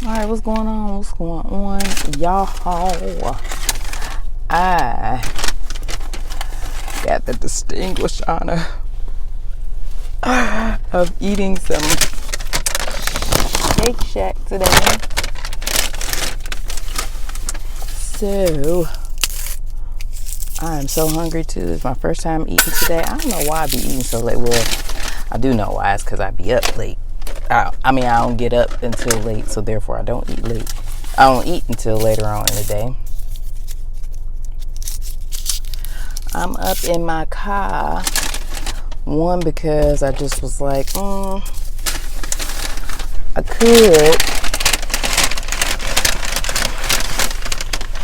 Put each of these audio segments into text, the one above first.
Alright, what's going on? What's going on, y'all? I got the distinguished honor of eating some Shake Shack today. So, I am so hungry too. It's my first time eating today. I don't know why I be eating so late. Well, I do know why. It's because I be up late. I don't get up until late, so therefore I don't eat late. I don't eat until later on in the day. I'm up in my car. One, because I just was like, I could.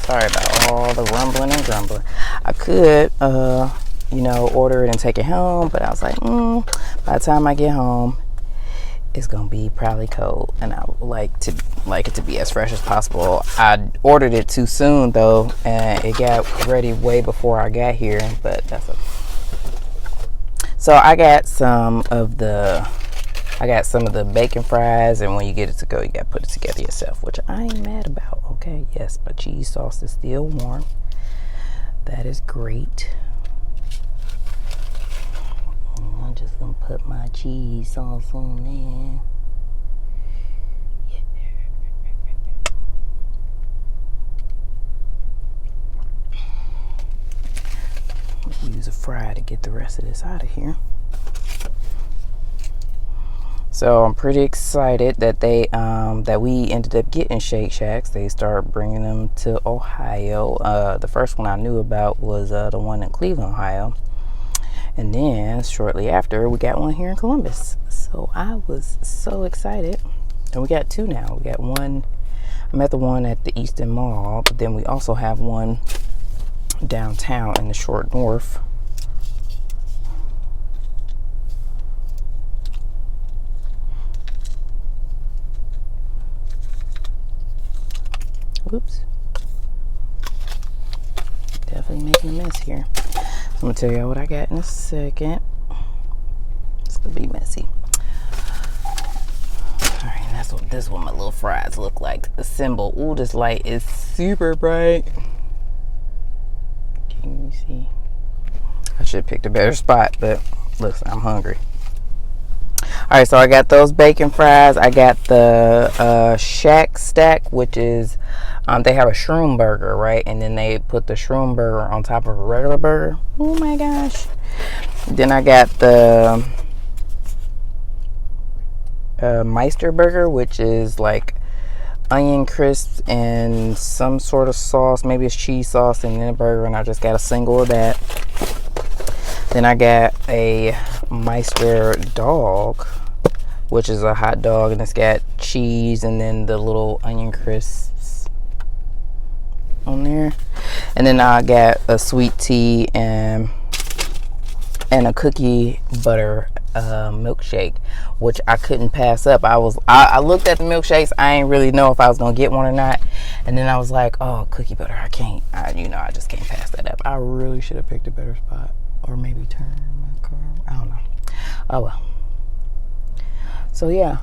Sorry about all the rumbling and grumbling. I could, order it and take it home, but I was like, by the time I get home, it's gonna be probably cold, and I would like it to be as fresh as possible. I ordered it too soon though, and it got ready way before I got here, but that's okay. So I got some of the bacon fries, and when you get it to go, you gotta put it together yourself, which I ain't mad about. Okay, yes, my cheese sauce is still warm. That is great. I'm just gonna put my cheese sauce on there. Use a fry to get the rest of this out of here. So I'm pretty excited that that we ended up getting Shake Shacks. They started bringing them to Ohio. The first one I knew about was the one in Cleveland, Ohio. And then shortly after, we got one here in Columbus. So I was so excited. And we got two now. We got one, I'm at the one at the Easton Mall, but then we also have one downtown in the Short North. Whoops. Definitely making a mess here. I'm gonna tell y'all what I got in a second. It's gonna be messy. Alright, and that's what my little fries look like. The symbol. Ooh, this light is super bright. Can you see? I should have picked a better spot, but listen, I'm hungry. Alright, so I got those bacon fries. I got the Shack Stack, which is they have a shroom burger, right? And then they put the shroom burger on top of a regular burger. Oh my gosh. Then I got the Meister burger, which is like onion crisps and some sort of sauce. Maybe it's cheese sauce and then a burger, and I just got a single of that. Then I got a Meister Dog, which is a hot dog, and it's got cheese and then the little onion crisps on there. And then I got a sweet tea and a cookie butter milkshake, which I couldn't pass up. I looked at the milkshakes. I ain't really know if I was gonna get one or not, and then I was like, oh, cookie butter, I just can't pass that up. I really should have picked a better spot, or maybe turn my car. I don't know. Oh well. So yeah,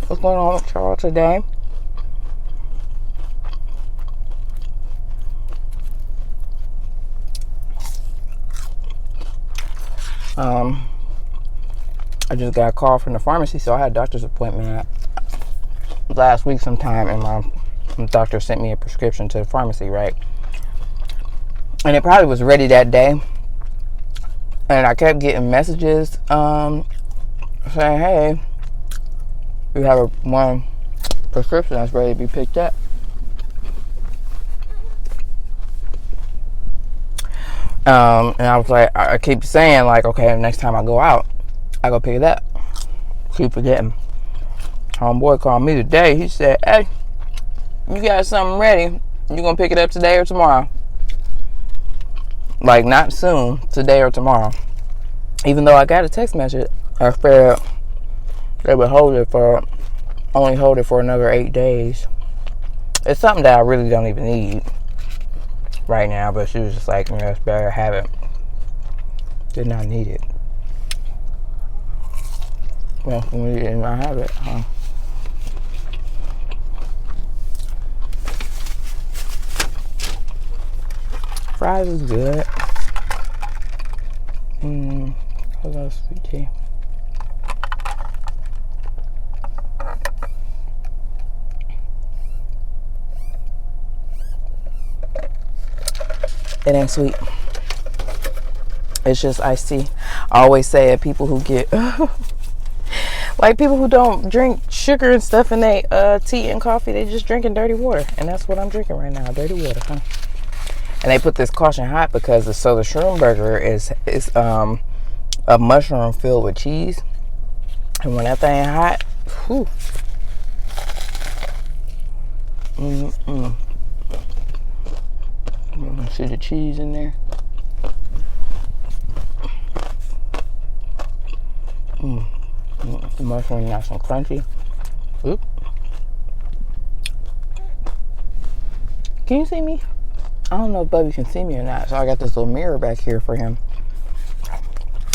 what's going on with y'all today? I just got a call from the pharmacy, so I had a doctor's appointment last week sometime, and my doctor sent me a prescription to the pharmacy, right? And it probably was ready that day, and I kept getting messages saying, hey, we have one prescription that's ready to be picked up. And I was like, I keep saying like, okay, the next time I go out, I go pick it up. Keep forgetting. Homeboy called me today. He said, hey, you got something ready. You gonna pick it up today or tomorrow? Like, not soon, today or tomorrow. Even though I got a text message, I figured they would only hold it for another 8 days. It's something that I really don't even need right now, but she was just like, it's better to have it. Did not need it. Well, we did not have it, huh? Fries is good. I love sweet tea. It ain't sweet. It's just iced tea. I always say that people who get like people who don't drink sugar and stuff in they tea and coffee, they just drinking dirty water. And that's what I'm drinking right now, dirty water, huh? And they put this caution hot because the shroom burger is a mushroom filled with cheese. And when that thing hot, whew. You can see the cheese in there. The mushroom nice and crunchy. Oop. Can you see me? I don't know if Bubby can see me or not. So I got this little mirror back here for him,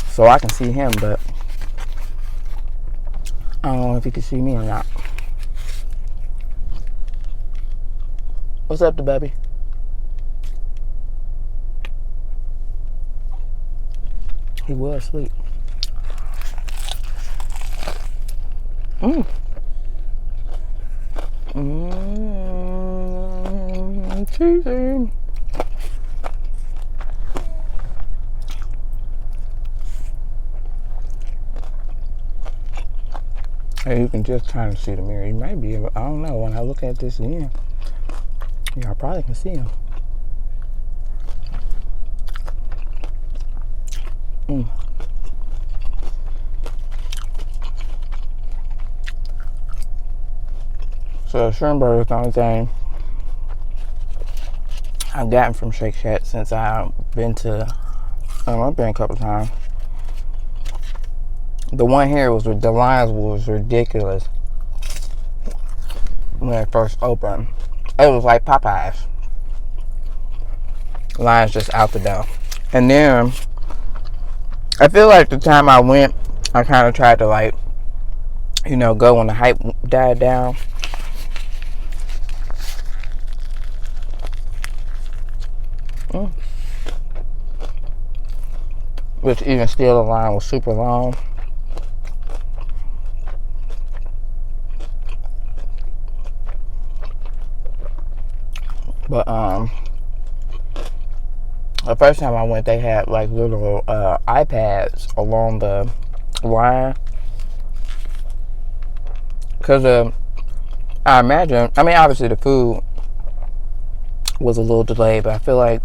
so I can see him, but I don't know if he can see me or not. What's up to Bubby? He was asleep. Cheesy. Hey, you can just kind of see the mirror. You might be able, I don't know, when I look at this again, y'all probably can see him. So shrimp burger is the only thing I've gotten from Shake Shack since I've been to, I've been a couple times. The one here was the lines was ridiculous when it first opened. It was like Popeyes. Lines just out the door. And then I feel like the time I went, I kind of tried to like, you know, go when the hype died down. Which even still the line was super long. But the first time I went, they had like little iPads along the line. Because I imagine, I mean, obviously the food was a little delayed, but I feel like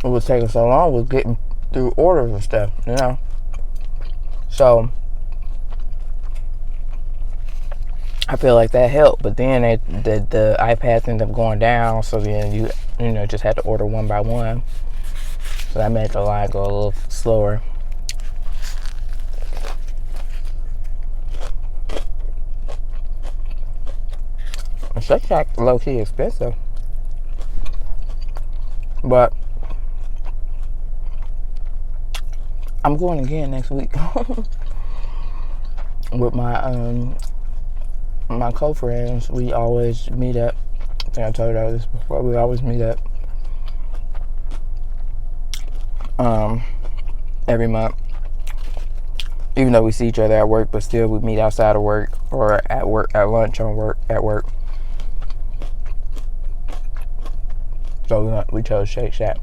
it was taking so long with getting through orders and stuff, you know. So I feel like that helped, but then the iPads ended up going down, so then you know just had to order one by one. So that made the line go a little slower. Shake Shack low key expensive, but I'm going again next week with my my co-friends. We always meet up. I think I told you this before. We always meet up every month. Even though we see each other at work, but still we meet outside of work or at work, at lunch, on work, at work. So we chose Shake Shack.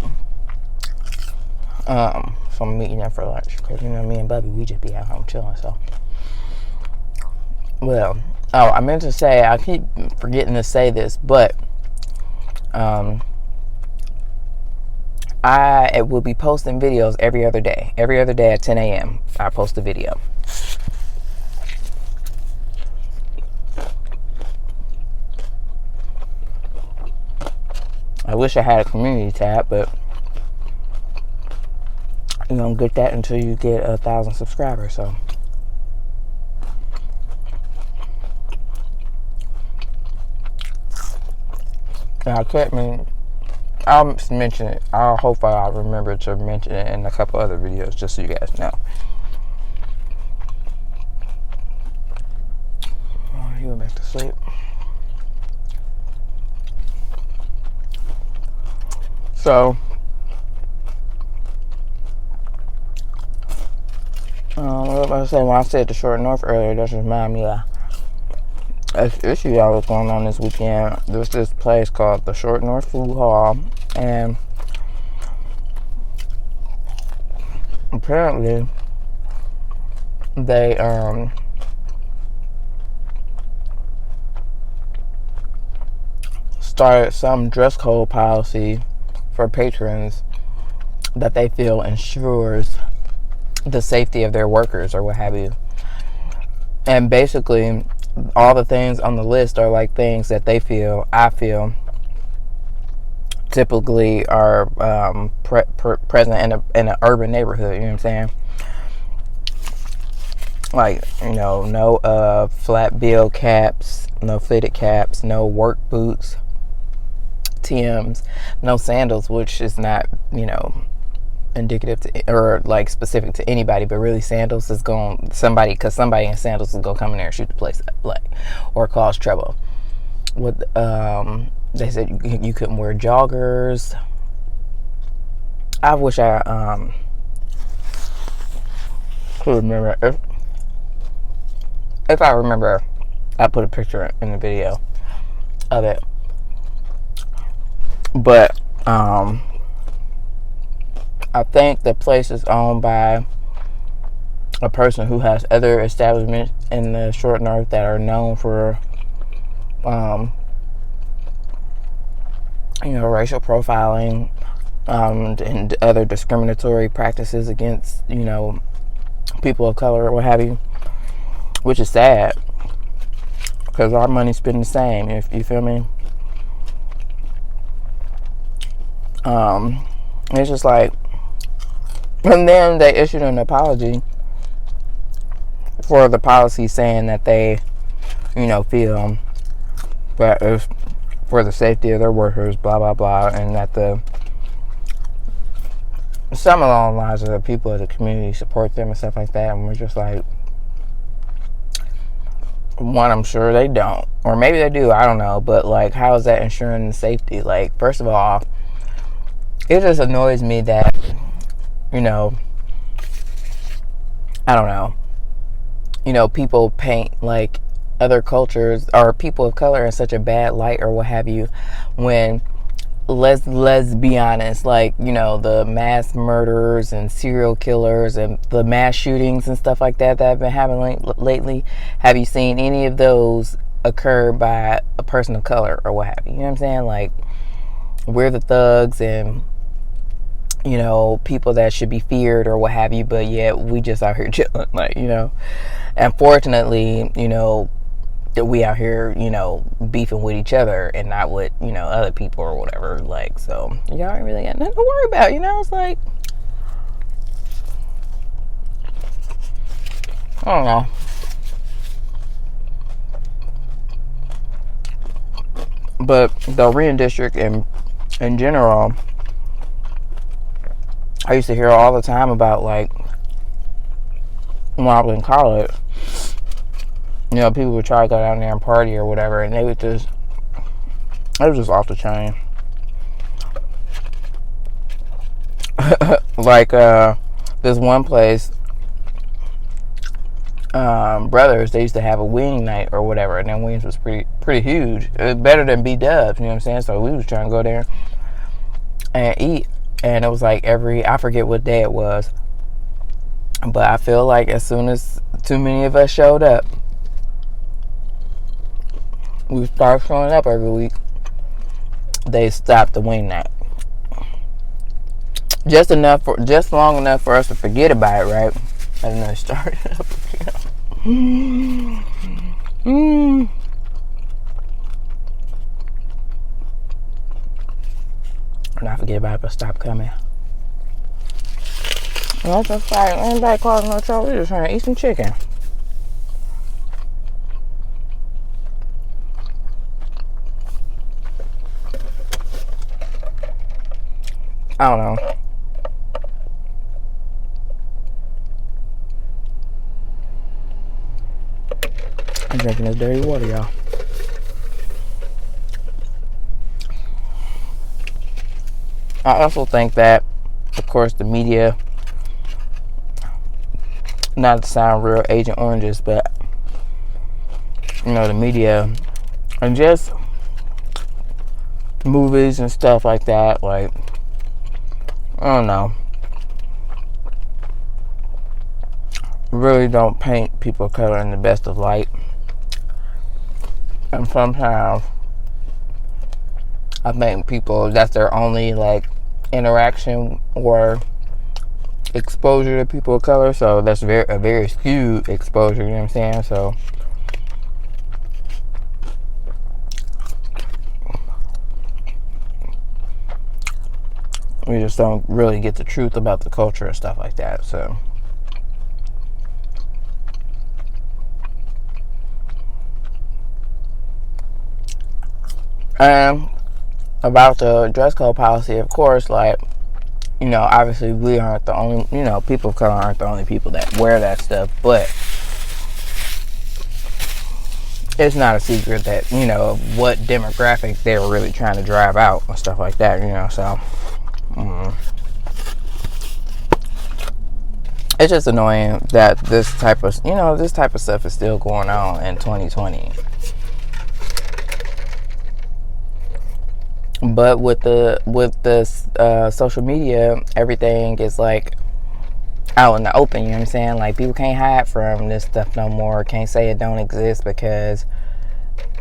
So I'm meeting them for lunch because, you know, me and Bubby, we just be at home chilling. So, well, oh, I meant to say, I keep forgetting to say this, but I will be posting videos every other day. Every other day at 10 a.m. I post a video. I wish I had a community tab, but you don't get that until you get 1,000 subscribers. So now, I'll mention it. Hopefully I'll remember to mention it in a couple other videos, just so you guys know. Oh, he went back to sleep. So, what was I saying? When I said the Short North earlier, that just reminded me of an issue that was going on this weekend. There's this place called the Short North Food Hall, and apparently they started some dress code policy for patrons that they feel ensures the safety of their workers or what have you. And basically all the things on the list are like things that I feel typically are present in an urban neighborhood. You know what I'm saying? Like, no flat bill caps, no fitted caps, no work boots, Timbs, no sandals, which is not, indicative to or like specific to anybody, but really sandals is going somebody in sandals is gonna come in there and shoot the place up, like, or cause trouble. With they said you couldn't wear joggers. I wish I could remember if I remember. I put a picture in the video of it, but I think the place is owned by a person who has other establishments in the Short North that are known for, racial profiling, and other discriminatory practices against, people of color or what have you, which is sad because our money's been the same, if you feel me. It's just like, and then they issued an apology for the policy saying that they, feel that it's for the safety of their workers, blah, blah, blah, and that some along the lines of the people of the community support them and stuff like that. And we're just like, one, I'm sure they don't. Or maybe they do, I don't know. But, like, how is that ensuring the safety? Like, first of all, it just annoys me that, I don't know, people paint like other cultures or people of color in such a bad light or what have you, when let's be honest, like, the mass murders and serial killers and the mass shootings and stuff like that have been happening lately, have you seen any of those occur by a person of color or what have you? You know what I'm saying? Like, we're the thugs and people that should be feared or what have you, but yet we just out here chilling, like, Unfortunately, that we out here, beefing with each other and not with, other people or whatever, like, so y'all ain't really got nothing to worry about, it's like, I don't know. But the Korean district in general, I used to hear all the time about, like, when I was in college, people would try to go down there and party or whatever, and it was just off the chain. Like, this one place, Brothers, they used to have a wing night or whatever, and then wings was pretty huge. It was better than B-dubs, you know what I'm saying? So we was trying to go there and eat. And it was like I forget what day it was, but I feel like as soon as too many of us showed up, we started showing up every week, they stopped the wing night. Just long enough for us to forget about it, right? And then they started up again. And I forget about it, but stop coming. Well, that's just like, anybody causing no trouble, we're just trying to eat some chicken. I don't know. I'm drinking this dirty water, y'all. I also think that, of course, the media, not to sound real Agent Oranges, but, you know, the media and just movies and stuff like that, like, I don't know, really don't paint people of color in the best of light. And sometimes I think people, that's their only like interaction or exposure to people of color, so that's a very skewed exposure, you know what I'm saying? So we just don't really get the truth about the culture and stuff like that. So about the dress code policy, of course, like, you know, obviously we aren't the only, you know, people of color aren't the only people that wear that stuff, but it's not a secret that, you know, what demographic they're really trying to drive out and stuff like that, you know. So it's just annoying that this type of, you know, this type of stuff is still going on in 2020. But with the social media, everything is like out in the open, you know what I'm saying? Like, people can't hide from this stuff no more. Can't say it don't exist, because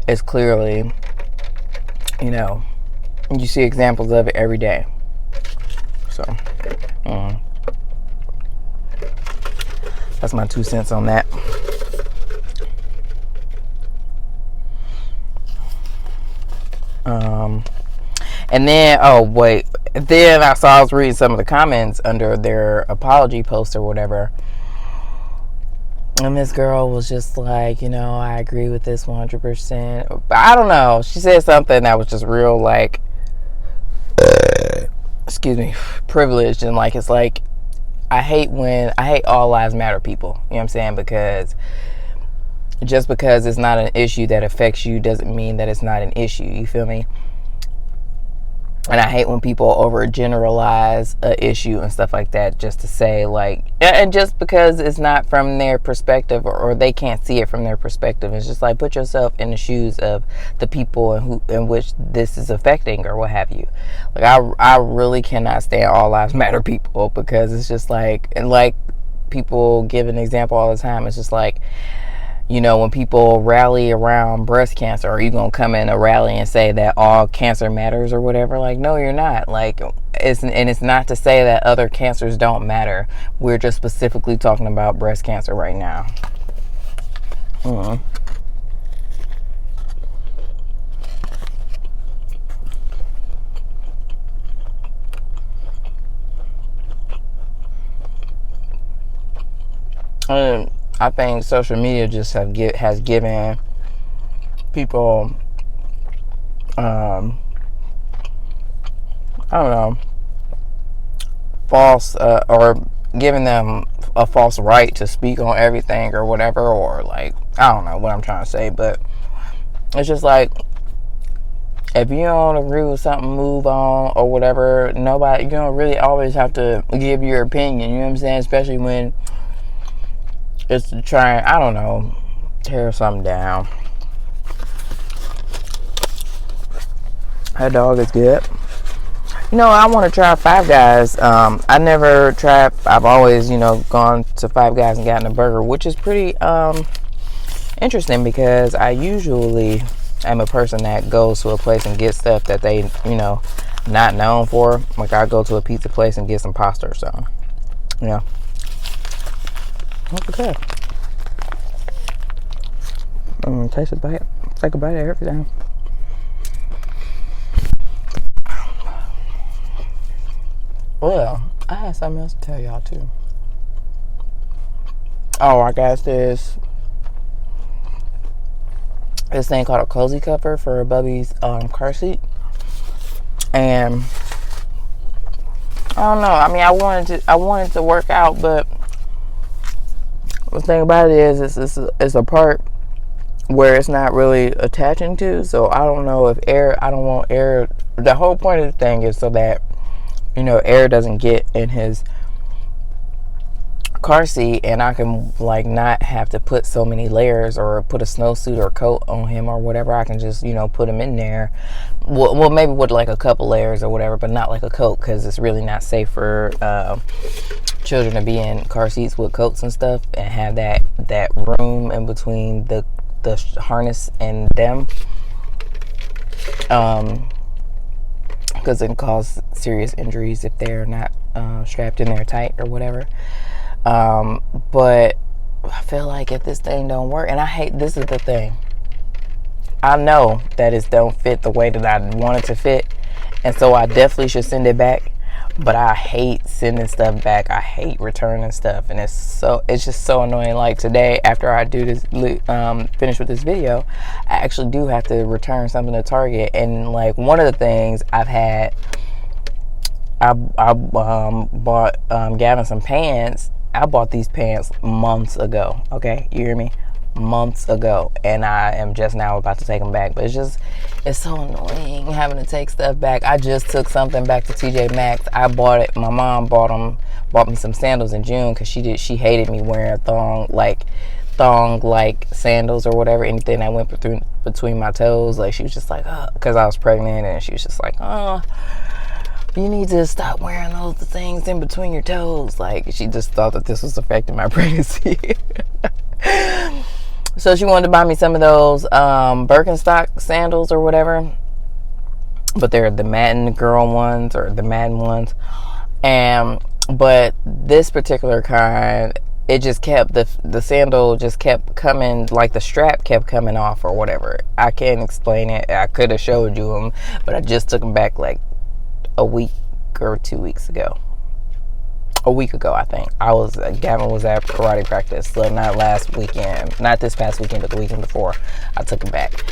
it's clearly, you know, you see examples of it every day. So that's my 2 cents on that. And then, then I was reading some of the comments under their apology post or whatever, and this girl was just like, you know, I agree with this 100%. But I don't know. She said something that was just real, like, excuse me, privileged, and like, it's like, I hate all lives matter people. You know what I'm saying? Because just because it's not an issue that affects you doesn't mean that it's not an issue. You feel me? And I hate when people overgeneralize an issue and stuff like that, just to say, like, and just because it's not from their perspective, or they can't see it from their perspective. It's just like, put yourself in the shoes of the people in which this is affecting, or what have you. Like, I really cannot stand all lives matter people, because it's just like, and like people give an example all the time. It's just like, you know, when people rally around breast cancer, are you going to come in a rally and say that all cancer matters or whatever? Like, no, you're not. Like, it's not to say that other cancers don't matter. We're just specifically talking about breast cancer right now. I think social media just has given people, I don't know, false, or giving them a false right to speak on everything or whatever, or like, I don't know what I'm trying to say, but it's just like, if you don't agree with something, move on or whatever. You don't really always have to give your opinion, you know what I'm saying? Especially when it's to try, I don't know, tear something down. That dog is good. You know, I want to try Five Guys. I never tried. I've always, you know, gone to Five Guys and gotten a burger, which is pretty interesting, because I usually am a person that goes to a place and gets stuff that they, you know, not known for. Like, I go to a pizza place and get some pasta or something. You know. Look at that. Taste a bite. Take a bite of everything. Well, I had something else to tell y'all too. Oh, I got this thing called a cozy cover for Bubby's car seat, and I don't know. I mean, I wanted to work out, but the thing about it is, it's a part where it's not really attaching to, so I don't know if I don't want air. The whole point of the thing is so that air doesn't get in his car seat, and I can like not have to put so many layers or put a snowsuit or coat on him or whatever. I can just put him in there, well maybe with like a couple layers or whatever, but not like a coat, because it's really not safe for children to be in car seats with coats and stuff and have that room in between the harness and them, because it can cause serious injuries if they're not strapped in there tight or whatever. But I feel like if this thing don't work, and this is the thing, I know that it don't fit the way that I want it to fit, and so I definitely should send it back. But I hate sending stuff back. I hate returning stuff, and it's just so annoying. Like today, after I do this, finish with this video, I actually do have to return something to Target. And like one of the things I've had, I bought Gavin some pants. I bought these pants months ago. Okay, you hear me? Months ago, and I am just now about to take them back. But it's so annoying having to take stuff back. I just took something back to TJ Maxx. I bought it. My mom bought me some sandals in June because she hated me wearing thong like sandals or whatever, anything that went between my toes. Like she was just like, oh, because I was pregnant, and she was just like, oh, you need to stop wearing those things in between your toes. Like she just thought that this was affecting my pregnancy. So she wanted to buy me some of those Birkenstock sandals or whatever, but they're the Madden girl ones or the Madden ones. But this particular kind, it just kept the sandal just kept coming, like the strap kept coming off or whatever. I can't explain it. I could have showed you them, but I just took them back like a week or 2 weeks ago. A week ago, I think. Gavin was at karate practice, so not last weekend, not this past weekend, but the weekend before. I took him back.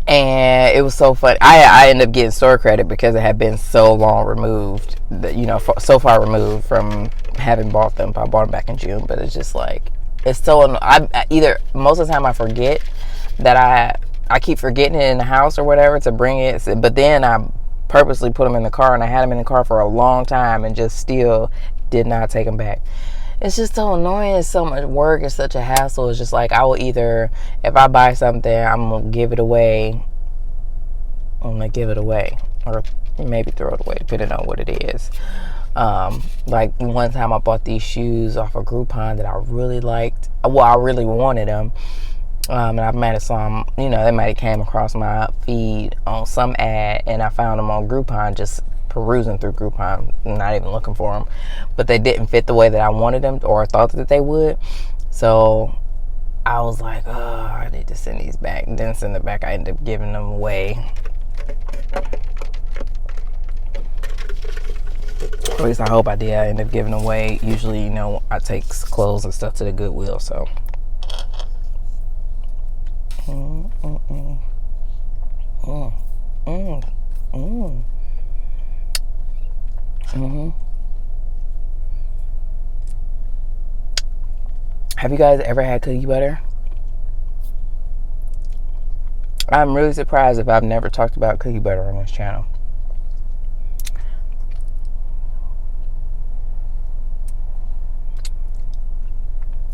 And it was so fun. I ended up getting store credit because it had been so long removed, so far removed from having bought them. I bought them back in June, but it's just like, it's so, either most of the time I forget that I keep forgetting it in the house or whatever to bring it, but then I purposely put them in the car, and I had them in the car for a long time and just still did not take them back. It's just so annoying. It's so much work. It's such a hassle. It's just like, I will either, if I buy something, I'm gonna give it away, or maybe throw it away, depending on what it is. Like one time I bought these shoes off of Groupon that I really liked. Well, I really wanted them. And I might have saw them, they might have came across my feed on some ad, and I found them on Groupon, just perusing through Groupon, not even looking for them. But they didn't fit the way that I wanted them or thought that they would. So I was like, oh, I need to send these back. And then send it back. I ended up giving them away. At least I hope I did. I ended up giving them away. Usually, I take clothes and stuff to the Goodwill, so. Have you guys ever had cookie butter? I'm really surprised if I've never talked about cookie butter on this channel.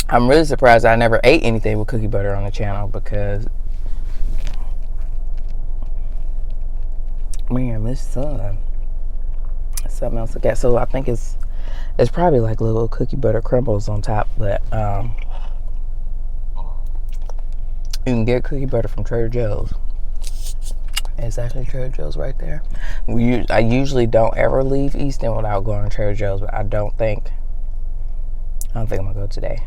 I'm really surprised I never ate anything with cookie butter on the channel, because man, this sun, something else to get. So I think it's probably like little cookie butter crumbles on top, but you can get cookie butter from Trader Joe's. It's actually Trader Joe's right there. I usually don't ever leave Easton without going to Trader Joe's, but I don't think I'm gonna go today.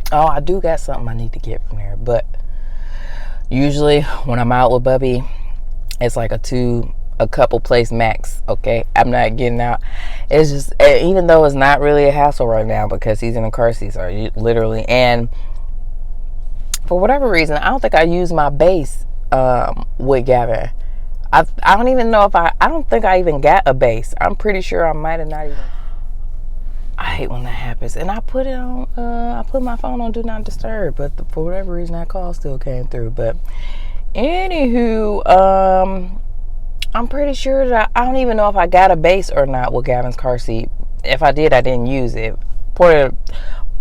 Oh, I do got something I need to get from there, but usually when I'm out with Bubby, it's like a couple place max. Okay, I'm not getting out. It's just, even though it's not really a hassle right now because he's in a car seat, so literally, and for whatever reason, I don't think I use my base with Gavin. I don't even know if I don't think I even got a base. I'm pretty sure I might have not even. I hate when that happens. And I put it on, I put my phone on Do Not Disturb, but for whatever reason, that call still came through. But anywho, I'm pretty sure that I don't even know if I got a base or not with Gavin's car seat. If I did, I didn't use it. Point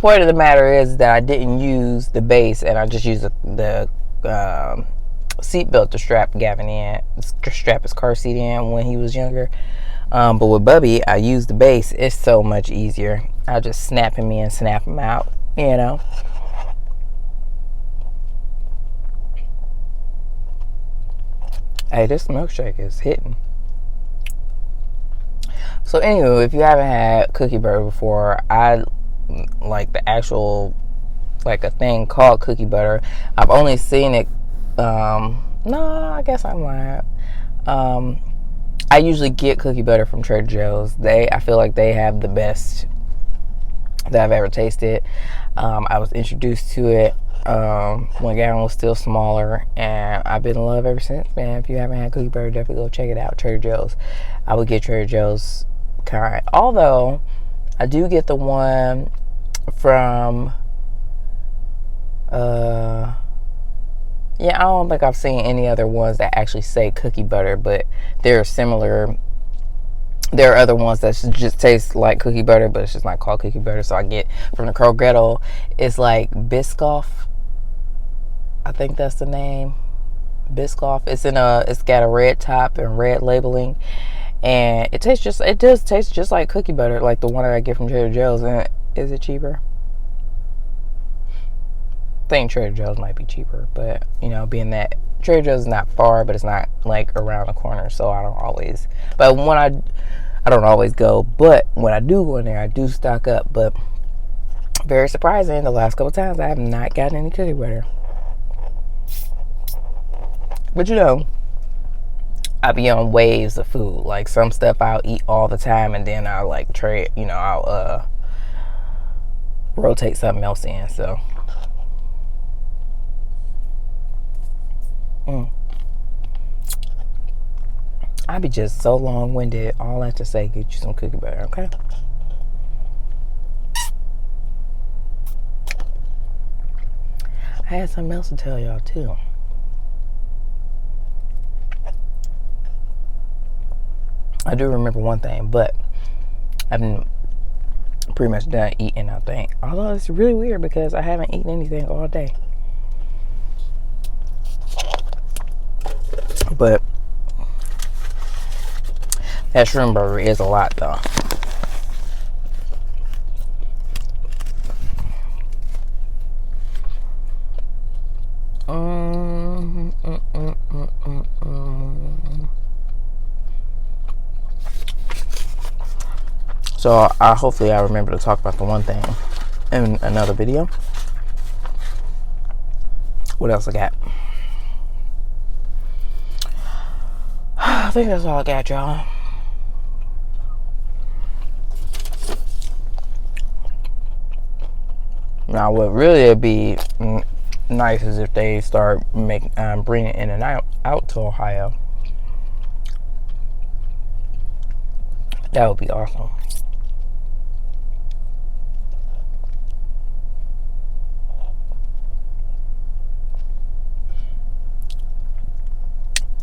of the matter is that I didn't use the base, and I just used the seat belt to strap Gavin in, strap his car seat in when he was younger. But with Bubby, I used the base. It's so much easier. I just snap him in, snap him out, you know. Hey, this milkshake is hitting. So anyway, if you haven't had cookie butter before, I like the actual, like a thing called cookie butter. I've only seen it, no, I guess I'm lying. I usually get cookie butter from Trader Joe's. I feel like they have the best that I've ever tasted. I was introduced to it when Gavin was still smaller, and I've been in love ever since, man. If you haven't had cookie butter, definitely go check it out. Trader Joe's. I would get Trader Joe's kind. Although I do get the one from I don't think I've seen any other ones that actually say cookie butter, but they're similar. There are other ones that just taste like cookie butter, but it's just not called cookie butter. So I get from the Krogerto, it's like Biscoff. I think that's the name. Biscoff. It's got a red top and red labeling, and it does taste just like cookie butter, like the one that I get from Trader Joe's. And is it cheaper? I think Trader Joe's might be cheaper, but you know, being that Trader Joe's is not far, but it's not like around the corner, so I don't always. But when I don't always go, but when I do go in there, I do stock up. But very surprising, the last couple times I have not gotten any cookie butter. But you know, I be on waves of food. Like some stuff I'll eat all the time, and then I'll like trade. You know, I'll rotate something else in. So. I be just so long-winded. All I have to say, get you some cookie butter, okay? I had something else to tell y'all too. I do remember one thing, but I've been pretty much done eating, I think. Although it's really weird because I haven't eaten anything all day. But that shrimp burger is a lot, though. So hopefully I remember to talk about the one thing in another video. What else I got? I think that's all I got, y'all. Now, what really would be nice is if they start bringing in and out to Ohio. That would be awesome.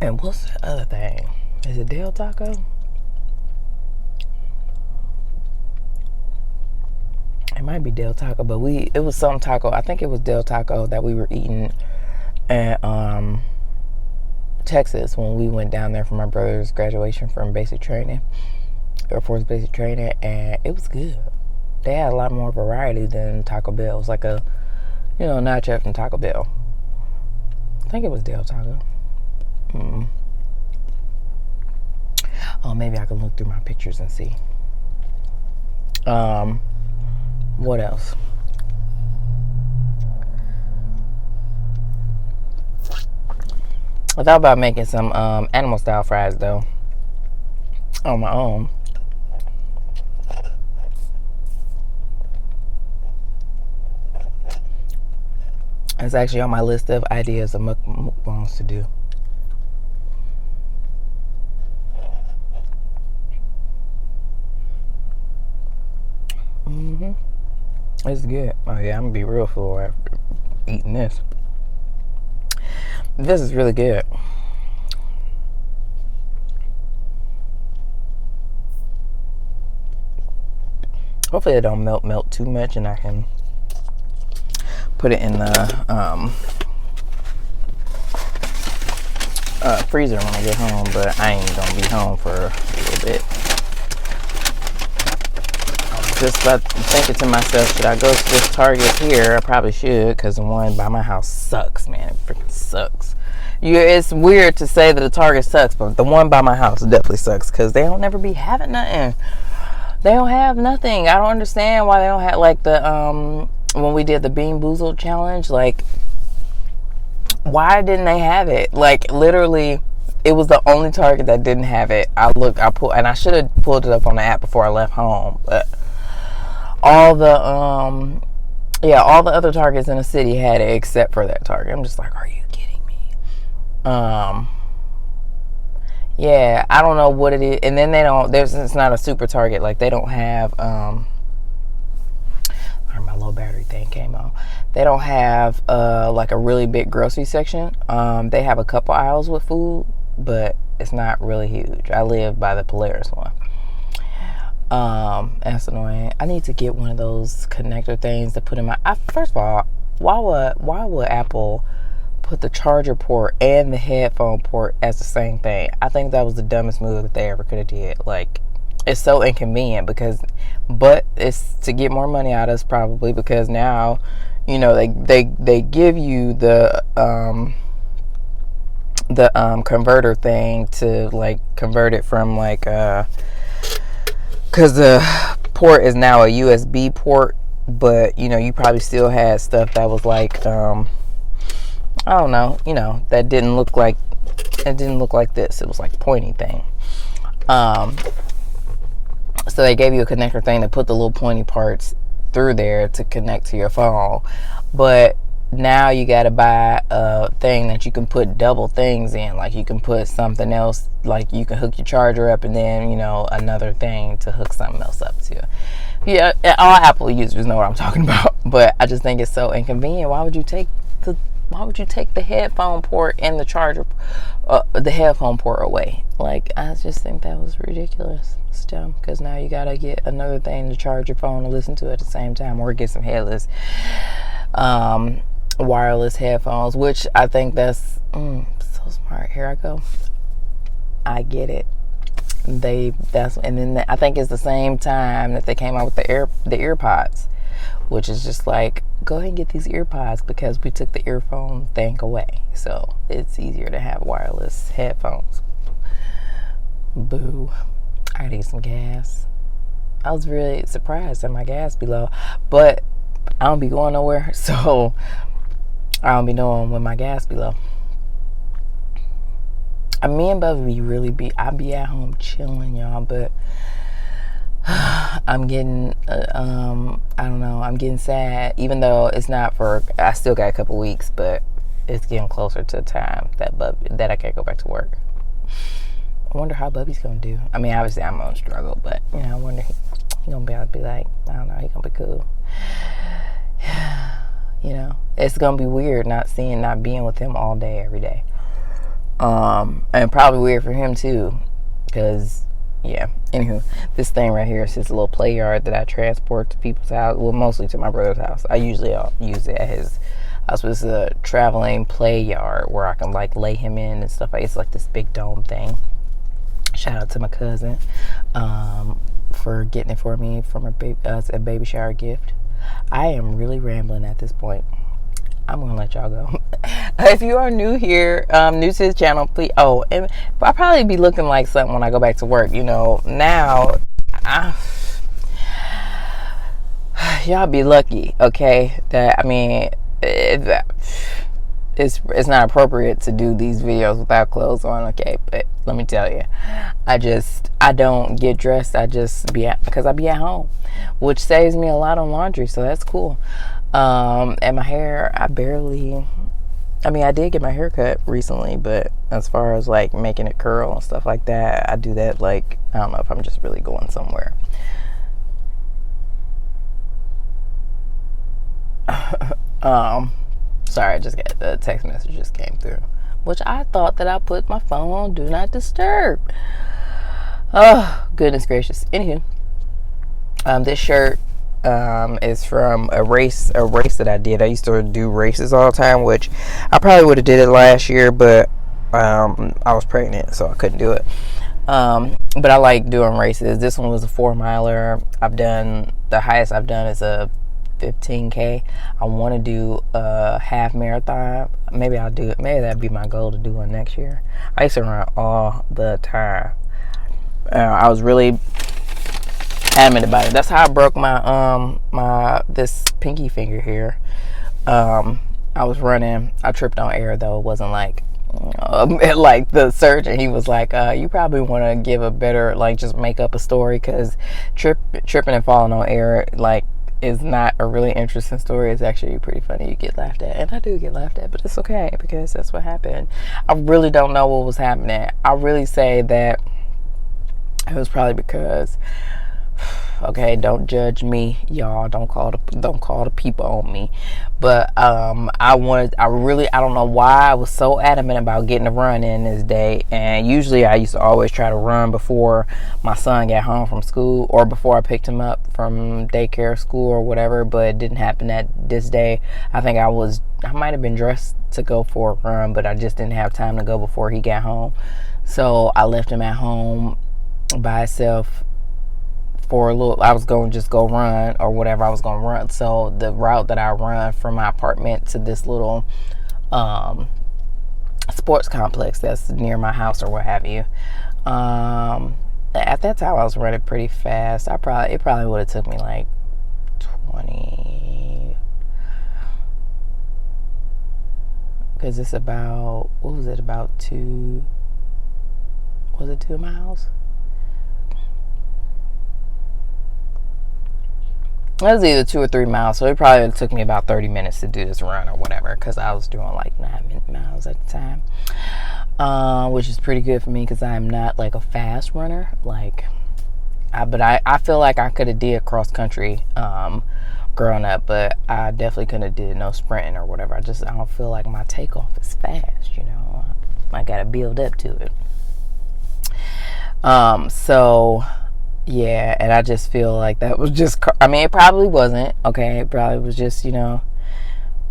And what's the other thing? Is it Del Taco? It might be Del Taco, but it was some taco. I think it was Del Taco that we were eating at Texas when we went down there for my brother's graduation from basic training, Air Force basic training, and it was good. They had a lot more variety than Taco Bell. It was like a, nacho from Taco Bell. I think it was Del Taco. Oh, maybe I can look through my pictures and see. What else? I thought about making some animal style fries though on my own. It's actually on my list of ideas of mukbangs to do. It's good. Oh yeah, I'm gonna be real full after eating this. This is really good. Hopefully it don't melt too much, and I can put it in the freezer when I get home. But I ain't gonna be home for a little bit. Just thinking to myself, should I go to this Target here? I probably should, because the one by my house sucks, man. It freaking sucks. It's weird to say that the Target sucks, but the one by my house definitely sucks, because they don't never be having nothing. They don't have nothing. I don't understand why they don't have, like, the when we did the Bean Boozled challenge, like, why didn't they have it? Like, literally, it was the only Target that didn't have it. And I should have pulled it up on the app before I left home, but all the other Targets in the city had it except for that Target. I'm just like, are you kidding me? Yeah, I don't know what it is. And then it's not a super Target. Like, they don't have my low battery thing came on. They don't have like a really big grocery section. They have a couple aisles with food, but it's not really huge. I live by the Polaris one. That's annoying. I need to get one of those connector things to put in my. First of all, why would Apple put the charger port and the headphone port as the same thing? I think that was the dumbest move that they ever could have did. Like, it's so inconvenient but it's to get more money out of us probably, because now, you know, they give you the converter thing to, like, convert it from, like, because the port is now a USB port, but, you know, you probably still had stuff that was like, I don't know, you know, that didn't look like this. It was like a pointy thing. So they gave you a connector thing to put the little pointy parts through there to connect to your phone. But now you got to buy a thing that you can put double things in. Like, you can put something else, like you can hook your charger up and then, you know, another thing to hook something else up to. Yeah, all Apple users know what I'm talking about. But I just think it's so inconvenient. Why would you take the headphone port and the charger, the headphone port away? Like, I just think that was ridiculous. Still, because now you gotta get another thing to charge your phone and listen to it at the same time, or get some headless wireless headphones, which I think that's so smart. Here I go. I get it. And then I think it's the same time that they came out with the earpods, which is just like, go ahead and get these earpods because we took the earphone thing away, so it's easier to have wireless headphones. Boo. I need some gas. I was really surprised that my gas be low, but I don't be going nowhere, so I don't be knowing when my gas be low. Me and Bubby I be at home chilling, y'all, but I'm getting I don't know, I'm getting sad, even though it's not I still got a couple weeks, but it's getting closer to the time that I can't go back to work. I wonder how Bubby's gonna do. I mean, obviously I'm gonna struggle, but, you know, I wonder he gonna be able to be like, I don't know, he gonna be cool. You know, it's gonna be weird not being with him all day, every day. And probably weird for him too, because, yeah. Anywho, this thing right here is his little play yard that I transport to people's house. Well, mostly to my brother's house. I usually use it at his house. It's a traveling play yard where I can, like, lay him in and stuff. It's like this big dome thing. Shout out to my cousin for getting it for me from a baby shower gift. I am really rambling at this point. I'm gonna let y'all go. If you are new here, new to this channel, please. Oh, and I'll probably be looking like something when I go back to work. You know, now, y'all be lucky, okay? That, I mean, it's not appropriate to do these videos without clothes on, okay? But let me tell you, I don't get dressed. Because I be at home, which saves me a lot on laundry, so that's cool. And my hair, I did get my hair cut recently, but as far as, like, making it curl and stuff like that, I do that, like, I don't know if I'm just really going somewhere. Sorry, I just got a text message just came through, which I thought that I put my phone on do not disturb. Oh, goodness gracious. Anywho, this shirt is from a race that I did. I used to do races all the time, which I probably would have did it last year, but I was pregnant, so I couldn't do it. But I like doing races. This one was a 4-miler. The highest I've done is a 15K. I want to do a half marathon. Maybe I'll do it. Maybe that'd be my goal to do one next year. I used to run all the time. I was really adamant about it. That's how I broke my this pinky finger here. I was running. I tripped on air though. It wasn't like like the surgeon. He was like, you probably want to give a better, like, just make up a story, because tripping and falling on air, like, is not a really interesting story. It's actually pretty funny. You get laughed at, and I do get laughed at, but it's okay because that's what happened. I really don't know what was happening. I really say that it was probably because, okay, don't judge me, y'all. Don't call the people on me. But I don't know why I was so adamant about getting a run in this day. And usually I used to always try to run before my son got home from school, or before I picked him up from daycare, school, or whatever. But it didn't happen this day. I think I might have been dressed to go for a run, but I just didn't have time to go before he got home. So I left him at home by himself for a little. I was going to just go run or whatever I was going to run. So the route that I run from my apartment to this little sports complex that's near my house or what have you, at that time I was running pretty fast. It probably would have took me like 20, because it's about, what was it, about 2 miles? It was either 2 or 3 miles, so it probably took me about 30 minutes to do this run or whatever, because I was doing like 9 miles at the time, which is pretty good for me because I'm not like a fast runner. Like, but I feel like I could have did cross country growing up, but I definitely couldn't have did no sprinting or whatever. I don't feel like my takeoff is fast, you know. I gotta build up to it. So yeah, and I just feel like that was just, I mean, it probably wasn't, okay, it probably was just, you know,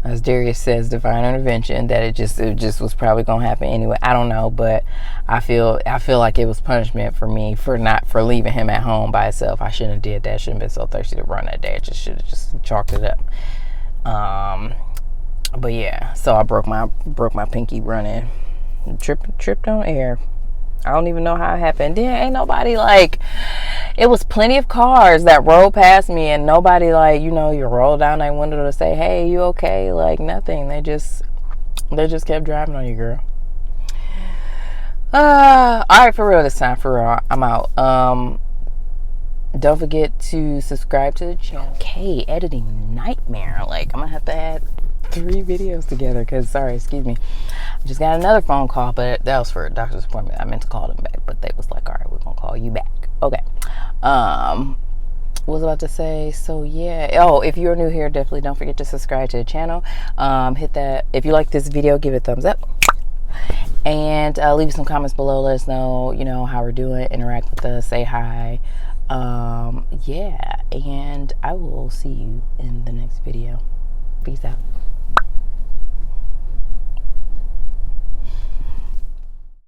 as Darius says, divine intervention, that it just was probably gonna happen anyway. I don't know, but I feel like it was punishment for me for leaving him at home by himself. I shouldn't have did that. Shouldn't have been so thirsty to run that day. I just should have just chalked it up. But yeah, so I broke my pinky running, tripped on air. I don't even know how it happened. Then ain't nobody, like, it was plenty of cars that rolled past me, and nobody, like, you know, you roll down that window to say, hey, you okay? Like, nothing. They just kept driving on you, girl. All right, for real this time, for real. I'm out. Don't forget to subscribe to the channel. Okay, editing nightmare. Like, I'm gonna have to add 3 videos together because, excuse me, I just got another phone call, but that was for a doctor's appointment. I meant to call them back, but they was like, all right, we're gonna call you back. Okay. What was I about to say? So yeah, if you're new here, definitely don't forget to subscribe to the channel. Hit that. If you like this video, give it a thumbs up, and leave some comments below. Let us know, you know, how we're doing. Interact with us, say hi. Yeah, and I will see you in the next video. Peace out.